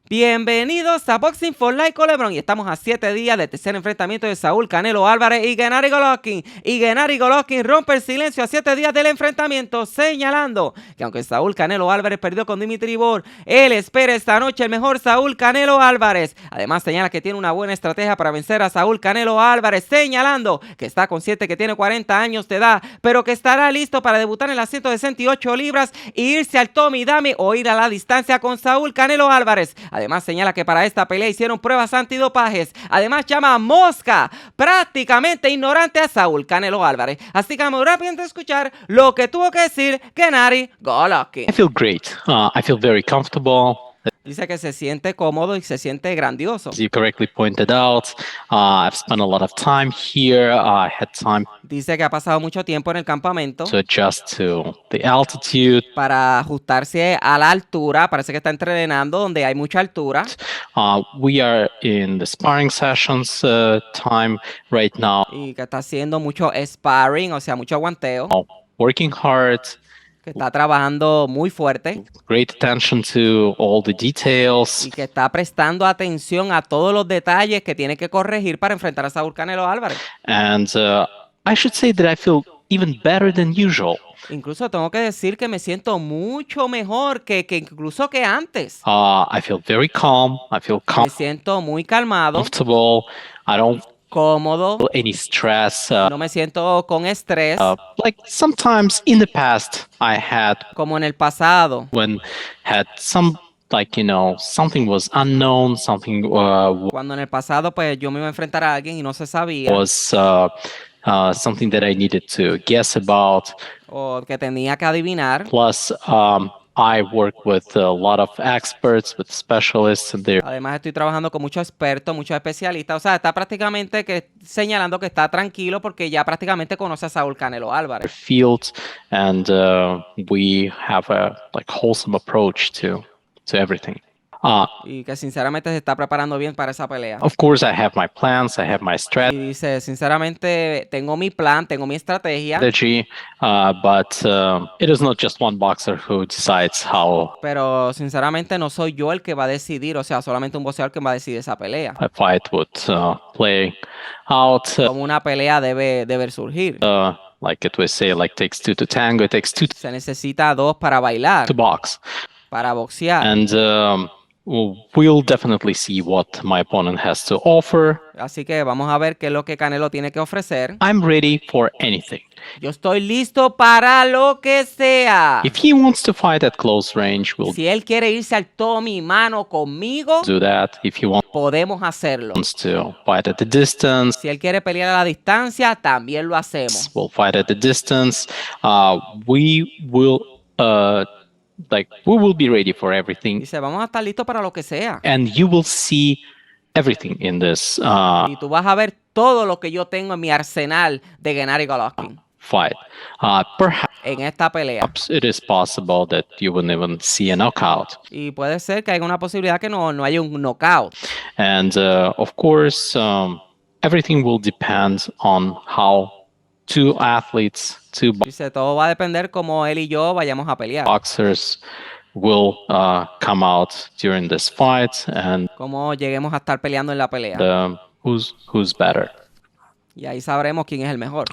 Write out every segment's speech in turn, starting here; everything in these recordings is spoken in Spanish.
Bienvenidos a Boxing for Life con LeBron y estamos a 7 días del tercer enfrentamiento de Saúl Canelo Álvarez y Gennady Golovkin. Y Gennady Golovkin rompe el silencio a 7 días del enfrentamiento, señalando que aunque Saúl Canelo Álvarez perdió con Dimitri Bor, él espera esta noche el mejor Saúl Canelo Álvarez. Además señala que tiene una buena estrategia para vencer a Saúl Canelo Álvarez, señalando que está consciente que tiene 40 años de edad, pero que estará listo para debutar en las 168 libras e irse al Tommy Dame o ir a la distancia con Saúl Canelo Álvarez. Además señala que para esta pelea hicieron pruebas antidopajes. Además llama a Mosca prácticamente ignorante a Saúl Canelo Álvarez. Así que vamos rápido a escuchar lo que tuvo que decir Gennady Golovkin. I feel great. I feel very comfortable. Dice que se siente cómodo y se siente grandioso. As you correctly pointed out, I've spent a lot of time here. I had time Dice que ha pasado mucho tiempo en el campamento to adjust to the altitude. para ajustarse a la altura. Parece que está entrenando donde hay mucha altura. We are in the sparring sessions time right now. Y que está haciendo mucho sparring, o sea, mucho aguanteo. Working hard. Que está trabajando muy fuerte. Great attention to all the details. Y que está prestando atención a todos los detalles que tiene que corregir para enfrentar a Saúl Canelo Álvarez. And I should say that I feel even better than usual. Incluso tengo que decir que me siento mucho mejor que incluso que antes. I feel very calm. I feel Me siento muy calmado, comfortable. I don't cómodo, feel any stress. no me siento con estrés, Like sometimes in the past I had como en el pasado, when had some something was unknown, something cuando en el pasado pues yo me iba a enfrentar a alguien y no se sabía, was something that I needed to guess about. o que tenía que adivinar. Plus, I work with a lot of experts, with specialists, and they're Además estoy trabajando con muchos expertos, muchos especialistas. O sea, está prácticamente señalando que está tranquilo porque ya prácticamente conoce a Saúl Canelo Álvarez. field, and we have a wholesome approach to everything. Y que sinceramente se está preparando bien para esa pelea. Of course, I have my plans, I have my Y dice, sinceramente, tengo mi plan, tengo mi estrategia. strategy, but it is not just one boxer who decides how Pero sinceramente no soy yo el que va a decidir, o sea, solamente un boxeador que va a decidir esa pelea. a fight would play out. Como una pelea debe surgir. Like it would say, takes two to tango, it takes two Se necesita dos para bailar, to box. para boxear. And we'll definitely see what my opponent has to offer. Así que vamos a ver qué es lo que Canelo tiene que ofrecer. I'm ready for anything. Yo estoy listo para lo que sea. If he wants to fight at close range, we'll Si él quiere irse al Tommy mano conmigo, do that. If he podemos hacerlo. wants to fight at the distance, Si él quiere pelear a la distancia, también lo hacemos. we'll fight at the distance. We will we will be ready for everything, Dice, vamos a estar listos para lo que sea. and you will see everything in this Y tú vas a ver todo lo que yo tengo en mi arsenal de Gennady Golovkin fight. Perhaps en esta pelea. it is possible that you wouldn't even see a knockout. Y puede ser que haya una posibilidad que no haya un knockout. And of course, everything will depend on how two Dice, todo va a depender cómo él y yo vayamos a pelear. boxers will come out during this fight, and Cómo lleguemos a estar peleando en la pelea. who's better. Y ahí sabremos quién es el mejor.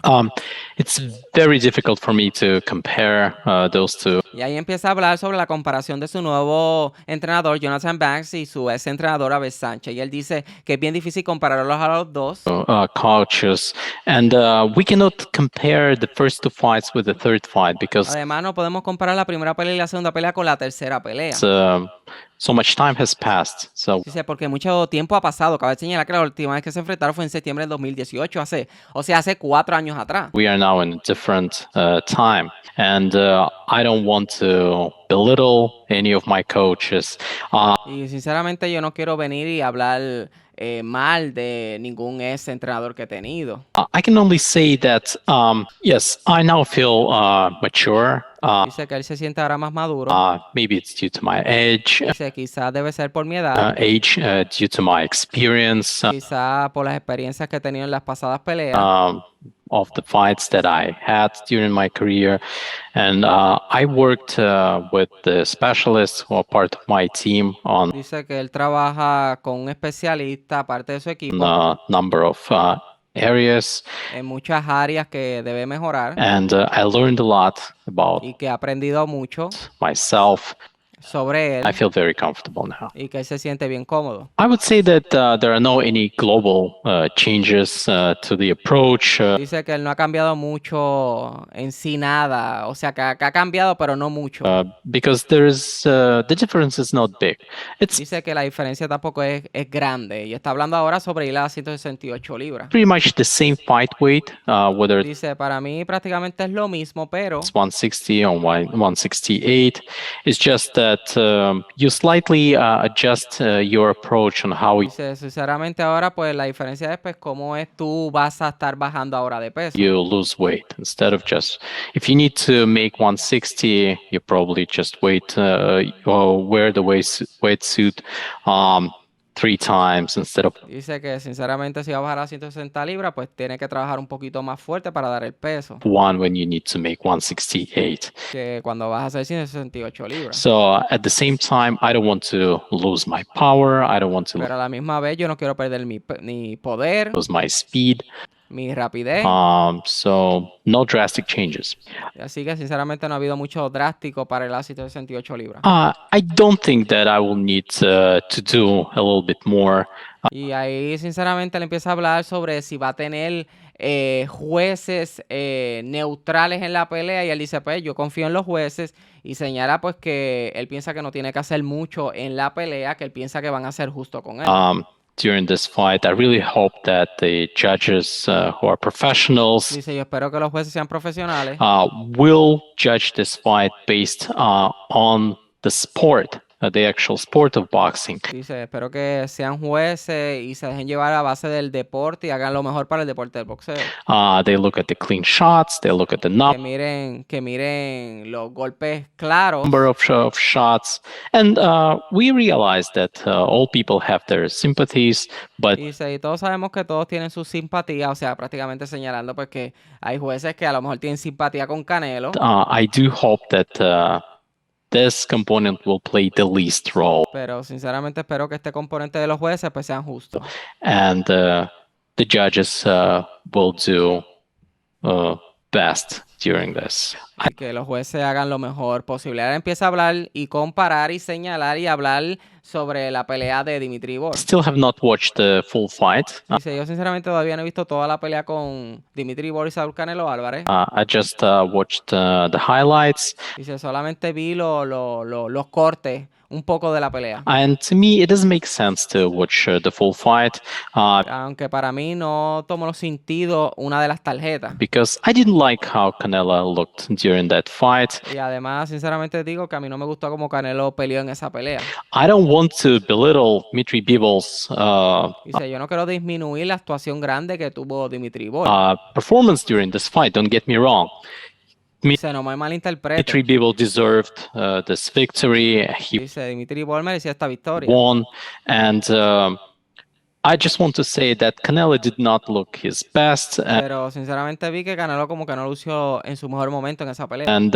It's very difficult for me to compare those two. Y ahí empieza a hablar sobre la comparación de su nuevo entrenador, Jonathan Banks, y su ex entrenador, Abel Sánchez. Y él dice que es bien difícil compararlos a los dos. Coaches, and we cannot compare the first two fights with the third fight because Además, no podemos comparar la primera pelea y la segunda pelea con la tercera pelea. so much time has passed. So Dice, porque mucho tiempo ha pasado. Cabe señalar que la última vez que se enfrentaron fue en septiembre del 2018, hace 4 años atrás. we are now in a different time, and I don't want to belittle any of my coaches. Y sinceramente yo no quiero venir y hablar mal de ningún ex entrenador que he tenido. I can only say that yes, I now feel mature. Dice que él se siente ahora más maduro. Maybe it's due to my age, Dice quizás debe ser por mi edad, due to my experience quizás por las experiencias que he tenido en las pasadas peleas, of the fights that I had during my career. And I worked with the specialists who are part of my team on Dice que él trabaja con un especialista, aparte de su equipo, a number of areas. en muchas áreas que debe mejorar And I learned a lot about y que ha aprendido mucho myself. sobre I él feel very comfortable now. y que él se siente bien cómodo. I would say that there are no any global changes to the approach. Dice que él no ha cambiado mucho en sí nada, o sea que ha cambiado pero no mucho. Because the difference is not big. It's Dice que la diferencia tampoco es grande y está hablando ahora sobre ir a 168 libras. pretty much the same fight weight, whether it's Dice, para mí prácticamente es lo mismo, pero 160 or 168. It's just that you slightly adjust your approach on how dice, sinceramente ahora pues la diferencia es pues cómo es tú vas a estar bajando ahora de peso. you lose weight. Instead of just, if you need to make 160, you probably just or wear the weight suit 3 times instead of Dice que sinceramente si va a bajar a 160 libras, pues tiene que trabajar un poquito más fuerte para dar el peso one when you need to make 168. que cuando vas a hacer 168 libras. So at the same time, I don't want to lose my power. I don't want to Pero a la misma vez yo no quiero perder mi poder, lose my speed. mi rapidez. So no drastic changes. Así que sinceramente no ha habido mucho drástico para el 168 libras. I don't think that I will need to do a little bit more. Y ahí sinceramente le empieza a hablar sobre si va a tener jueces neutrales en la pelea y él dice pues yo confío en los jueces y señala pues que él piensa que no tiene que hacer mucho en la pelea, que él piensa que van a ser justo con él. During this fight, I really hope that the judges who are professionals Dice yo espero que los jueces sean profesionales will judge this fight based on the sport, the actual sport of boxing. Dice, espero que sean jueces y se dejen llevar a base del deporte y hagan lo mejor para el deporte del boxeo. They look at the clean shots, they look at the Que miren los golpes claros. number of shots, and we realize that all people have their sympathies, but Dice, y todos sabemos que todos tienen su simpatía, o sea, prácticamente señalando pues que hay jueces que a lo mejor tienen simpatía con Canelo. I do hope that this component will play the least role, Pero sinceramente espero que este componente de los jueces pues sean justos. and the judges will do best during this. Y que los jueces hagan lo mejor posible. Ahora empieza a hablar y comparar y señalar y hablar sobre la pelea de Dimitri Bivol. Still have not watched the full fight. Dice, yo sinceramente todavía no he visto toda la pelea con Dimitri Bivol y Saúl Canelo Álvarez. I just watched the highlights, Dice, solamente vi los cortes, un poco de la pelea. and to me, it doesn't make sense to watch the full fight Aunque para mí no tomó sentido una de las tarjetas. because I didn't like how Canelo looked during that fight. Y además, sinceramente digo que a mí no me gustó cómo Canelo peleó en esa pelea. I don't want to belittle Dmitry Bivol's Dice, yo no quiero disminuir la actuación grande que tuvo Dimitri Bivol. performance during this fight. Don't get me wrong. Dice, no me malinterprete. Dmitry Bivol deserved this victory. He Dice, Dimitri Bivol merecía esta victoria. won, and I just want to say that Canelo did not look his best, Pero sinceramente vi que Canelo como que no lució en su mejor momento en esa pelea. and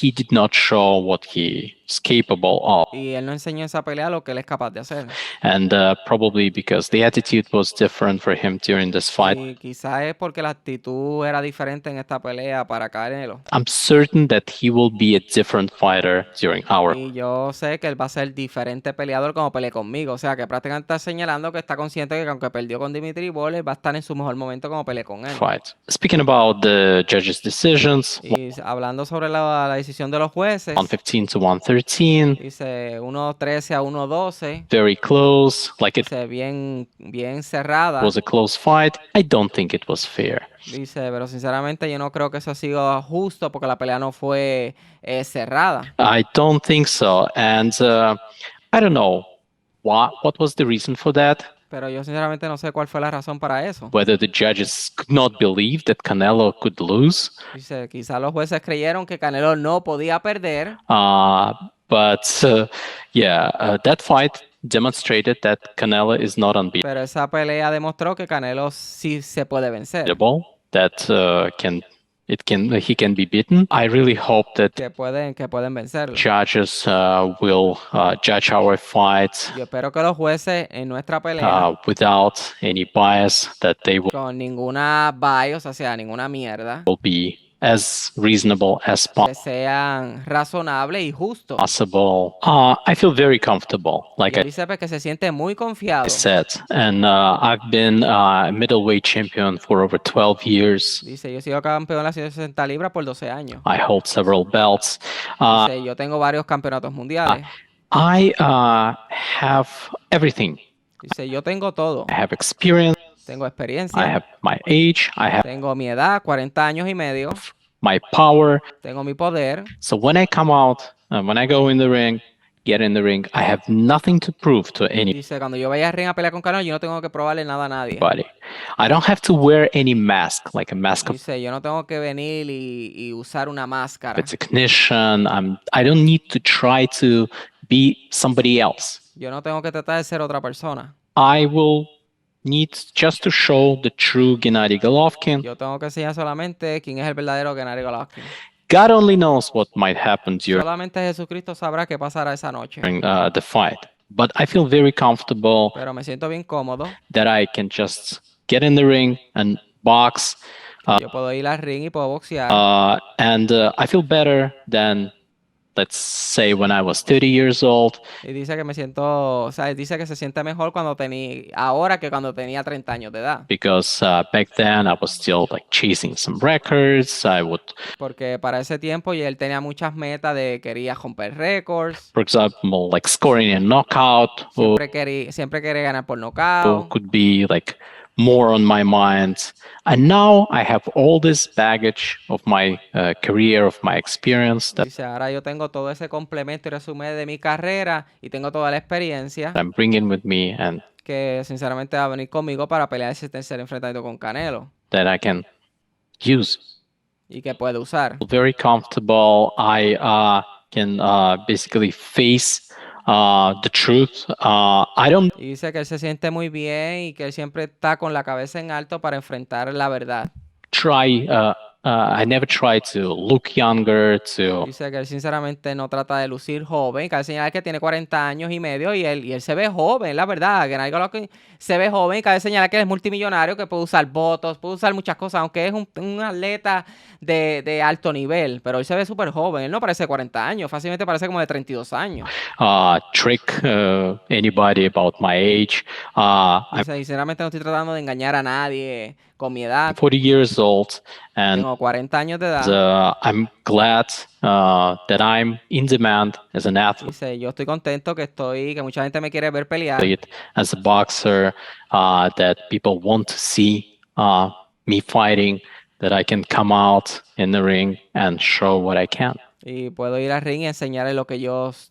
he did not show what he is capable of. Y él no enseñó en esa pelea lo que él es capaz de hacer. And probably because the attitude was different for him during this fight. Y quizás es porque la actitud era diferente en esta pelea para Canelo. I'm certain that he will be a different fighter during our Y yo sé que él va a ser diferente peleador como peleé conmigo. O sea, que prácticamente está señalando que está consciente que aunque perdió con Dimitri Bivol, él va a estar en su mejor momento como peleé con él. fight. Speaking about the judges' decisions, Y hablando sobre la decisión de los jueces, 115 to 113, dice 1-13 a 1-12. very close, like it Dice bien cerrada. was a close fight. I don't think it was fair. Dice, pero sinceramente yo no creo que eso ha sido justo porque la pelea no fue cerrada. I don't think so. And I don't know what was the reason for that. Pero yo sinceramente no sé cuál fue la razón para eso. whether the judges could not believe that Canelo could lose. Dice, quizás los jueces creyeron que Canelo no podía perder. That fight demonstrated that Canelo is not Pero esa pelea demostró que Canelo sí se puede vencer. unbeatable, that he can be beaten. I really hope that Que pueden vencerlo. judges will judge our fight Yo espero que los jueces en nuestra pelea without any bias, that they con ninguna bias, o sea, ninguna mierda, will be as reasonable as que sean razonables y justos. possible. I feel very comfortable, Y like él I dice pues, que se siente muy confiado. said, and I've been a middleweight champion for over 12 years. Dice, yo he sido campeón de las 160 libras por 12 años. I hold several belts. Dice, yo tengo varios campeonatos mundiales. I have everything. Dice, yo tengo todo. I have experience. Tengo I experiencia. have my age. I have Tengo mi edad, 40 años y medio. my power. Tengo mi poder. So when I come out, when I go in the ring, get in the ring, I have nothing to prove to anybody. Dice, cuando yo vaya al ring a pelear con Canelo, yo no tengo que probarle nada a nadie. I don't have to wear any mask, like a mask of Dice, yo no tengo que venir y usar una máscara. recognition. I don't need to try to be somebody else. Yo no tengo que tratar de ser otra persona. I will need just to show the true Gennady Golovkin. Yo tengo que enseñar solamente quién es el verdadero Gennady Golovkin. God only knows what might happen Solamente Jesucristo sabrá qué pasará esa noche. during the fight. But I feel very comfortable Pero me siento bien cómodo. that I can just get in the ring and box. Yo puedo ir al ring y puedo boxear. And I feel better than, let's say, when I was 30 years old. Y dice que me siento, o sea, dice que se siente mejor ahora que cuando tenía 30 años de edad. Because back then I was still like chasing some records. Porque para ese tiempo y él tenía muchas metas quería romper récords. For example, like scoring a knockout, Siempre quería ganar por nocaut. could be like more on my mind. And now I have all this baggage of my career, of my experience that Dice, ahora yo tengo todo ese complemento y resumen de mi carrera y tengo toda la experiencia I'm bringing with me, and que sinceramente va a venir conmigo para pelear ese tercer enfrentamiento con Canelo that I can use. y que puede usar. Very comfortable. I can basically face the truth. I don't Y dice que él se siente muy bien y que él siempre está con la cabeza en alto para enfrentar la verdad. try. I never try to look younger. Dice que él sinceramente no trata de lucir joven. Cabe señalar que tiene 40 años y medio y él se ve joven, la verdad. Gennady Golovkin se ve joven y cabe señalar que él es multimillonario, que puede usar botox, puede usar muchas cosas, aunque es un atleta de alto nivel. Pero él se ve súper joven. Él no parece de 40 años, fácilmente parece como de 32 años. Trick anybody about my age. Dice, sinceramente no estoy tratando de engañar a nadie con mi edad. 40 years old, and Tengo 40 años de edad. I'm glad that I'm in demand as an athlete, Dice, yo estoy contento que mucha gente me quiere ver pelear. as a boxer, that people want to see me fighting, that I can come out in the ring and show what I can, Y puedo ir al ring y enseñarle lo que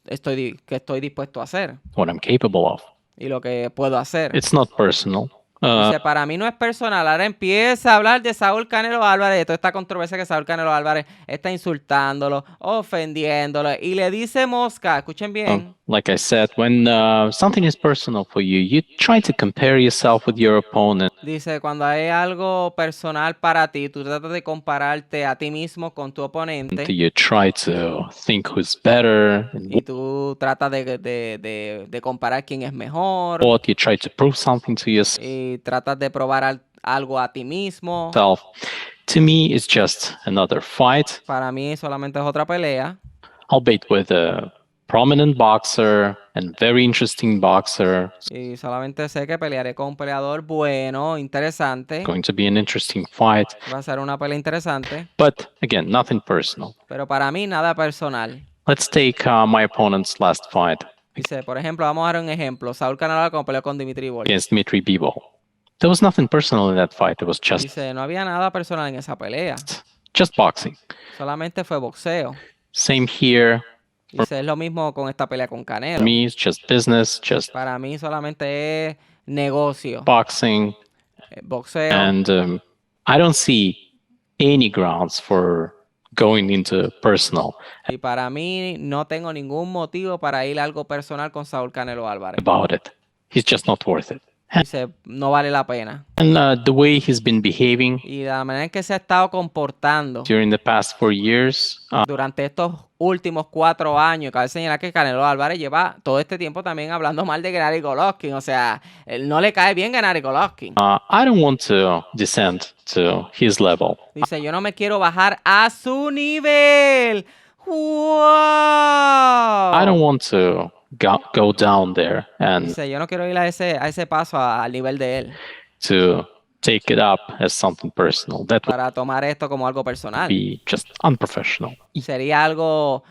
estoy dispuesto a hacer what I'm capable of. y lo que puedo hacer. It's not personal. Dice, para mí no es personal. Ahora empieza a hablar de Saúl Canelo Álvarez, de toda esta controversia que Saúl Canelo Álvarez está insultándolo, ofendiéndolo. Y le dice Mosca, escuchen bien. Like I said, when something is personal for you, you try to compare yourself with your opponent. Dice, cuando hay algo personal para ti, tú tratas de compararte a ti mismo con tu oponente. You try to think who's better. Y tú tratas de comparar quién es mejor. What you try to prove something to yourself. Y tratas de probar algo a ti mismo. To me, it's just another fight. Para mí solamente es otra pelea. Albeit with a prominent boxer and very interesting boxer. Y solamente sé que pelearé con un peleador bueno, interesante. Going to be an interesting fight. Va a ser una pelea interesante. But again, nothing personal. Pero para mí nada personal. Let's take my opponent's last fight. Dice, por ejemplo, vamos a dar un ejemplo. Saúl Canelo como peleó con Dimitri Bivol. Against Dmitry Bivol. There was nothing personal in that fight. It was just Dice, no había nada personal en esa pelea. just boxing. Solamente fue boxeo. Same here. Dice, es lo mismo con esta pelea con For Canelo. me, it's just business, just Para mí solamente es negocio, boxing, boxeo. and I don't see any grounds for going into personal Y para mí no tengo ningún motivo para ir a algo personal con Saúl Canelo Álvarez. about it. He's just not worth it. Dice, no vale la pena. And the way he's been behaving Y la manera en que se ha estado comportando during the past 4 years, durante estos últimos 4 años, cabe señalar que Canelo Álvarez lleva todo este tiempo también hablando mal de Gennady Golovkin. O sea, él no le cae bien Gennady Golovkin. I don't want to descend to his level. Dice, yo no me quiero bajar a su nivel. ¡Wow! I don't want to go down there and Dice, yo no quiero ir a ese paso al nivel de él to take it up as something personal. That would para tomar esto como algo personal. be just unprofessional. Sería algo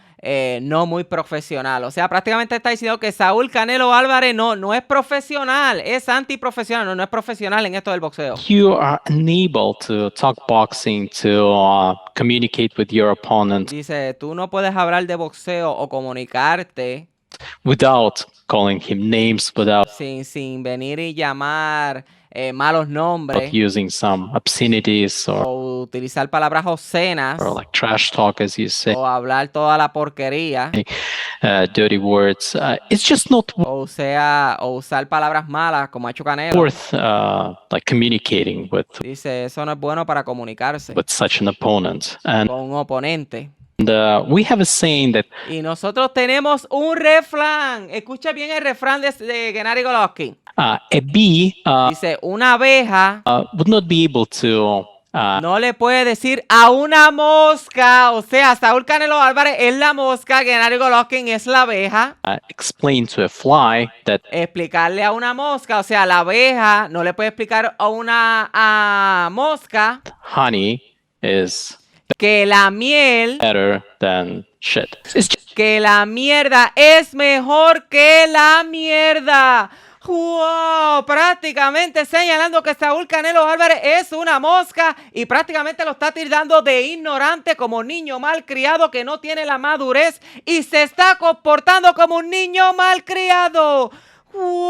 no muy profesional. O sea, prácticamente está diciendo que Saúl Canelo Álvarez no es profesional, es antiprofesional, no es profesional en esto del boxeo. You are unable to talk boxing, to communicate with your opponent Dice, tú no puedes hablar de boxeo o comunicarte without calling him names, without sin venir y llamar malos nombres using some obscenities or o utilizar palabras obscenas like trash talk, as you say, o hablar toda la porquería dirty words. It's just not o usar palabras malas como ha hecho Canelo. worth like communicating with Dice, eso no es bueno para comunicarse such an opponent. And con un oponente. we have a saying that Y nosotros tenemos un refrán. Escucha bien el refrán de Gennady Golovkin. a bee Dice, una abeja would not be able to no le puede decir a una mosca. O sea, Saúl Canelo Álvarez es la mosca, Gennady Golovkin es la abeja. explain to a fly that Explicarle a una mosca, o sea, la abeja no le puede explicar a una mosca honey is que la miel, better than shit. It's just que la mierda es mejor que la mierda. ¡Wow! Prácticamente señalando que Saúl Canelo Álvarez es una mosca y prácticamente lo está tildando de ignorante, como niño malcriado que no tiene la madurez y se está comportando como un niño malcriado. ¡Wow!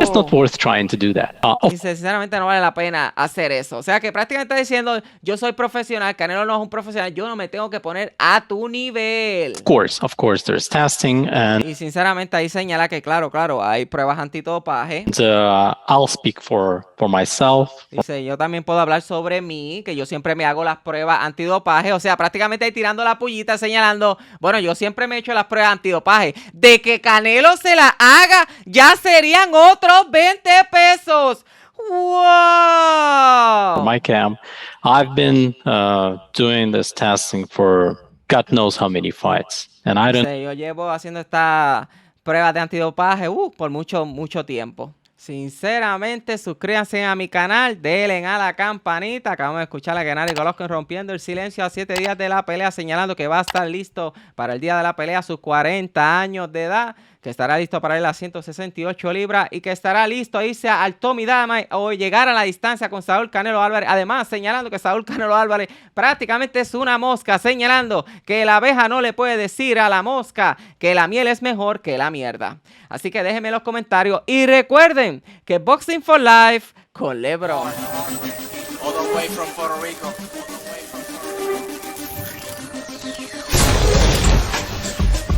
it's not worth trying to do that. Y sinceramente no vale la pena hacer eso. O sea que prácticamente está diciendo, yo soy profesional, Canelo no es un profesional, yo no me tengo que poner a tu nivel. Of course, there's testing, and Y sinceramente ahí señala que claro, hay pruebas antidopaje. I'll speak for myself. Dice, yo también puedo hablar sobre mí, que yo siempre me hago las pruebas antidopaje. O sea, prácticamente ahí tirando la pullita, señalando, bueno, yo siempre me he hecho las pruebas antidopaje. De que Canelo se las haga, ya serían otros 20 pesos. ¡Wow! For my camp, I've been doing this testing for God knows how many fights, and I don't Dice, yo llevo haciendo estas pruebas de antidopaje por mucho tiempo. Sinceramente, suscríbanse a mi canal, denle a la campanita. Acabamos de escuchar a Gennady Golovkin rompiendo el silencio a 7 días de la pelea, señalando que va a estar listo para el día de la pelea a sus 40 años de edad, que estará listo para ir a 168 libras y que estará listo a irse al Tommy Dama o llegar a la distancia con Saúl Canelo Álvarez. Además, señalando que Saúl Canelo Álvarez prácticamente es una mosca, señalando que la abeja no le puede decir a la mosca que la miel es mejor que la mierda. Así que déjenme en los comentarios y recuerden que Boxing for Life con LeBron. All the way from Puerto Rico.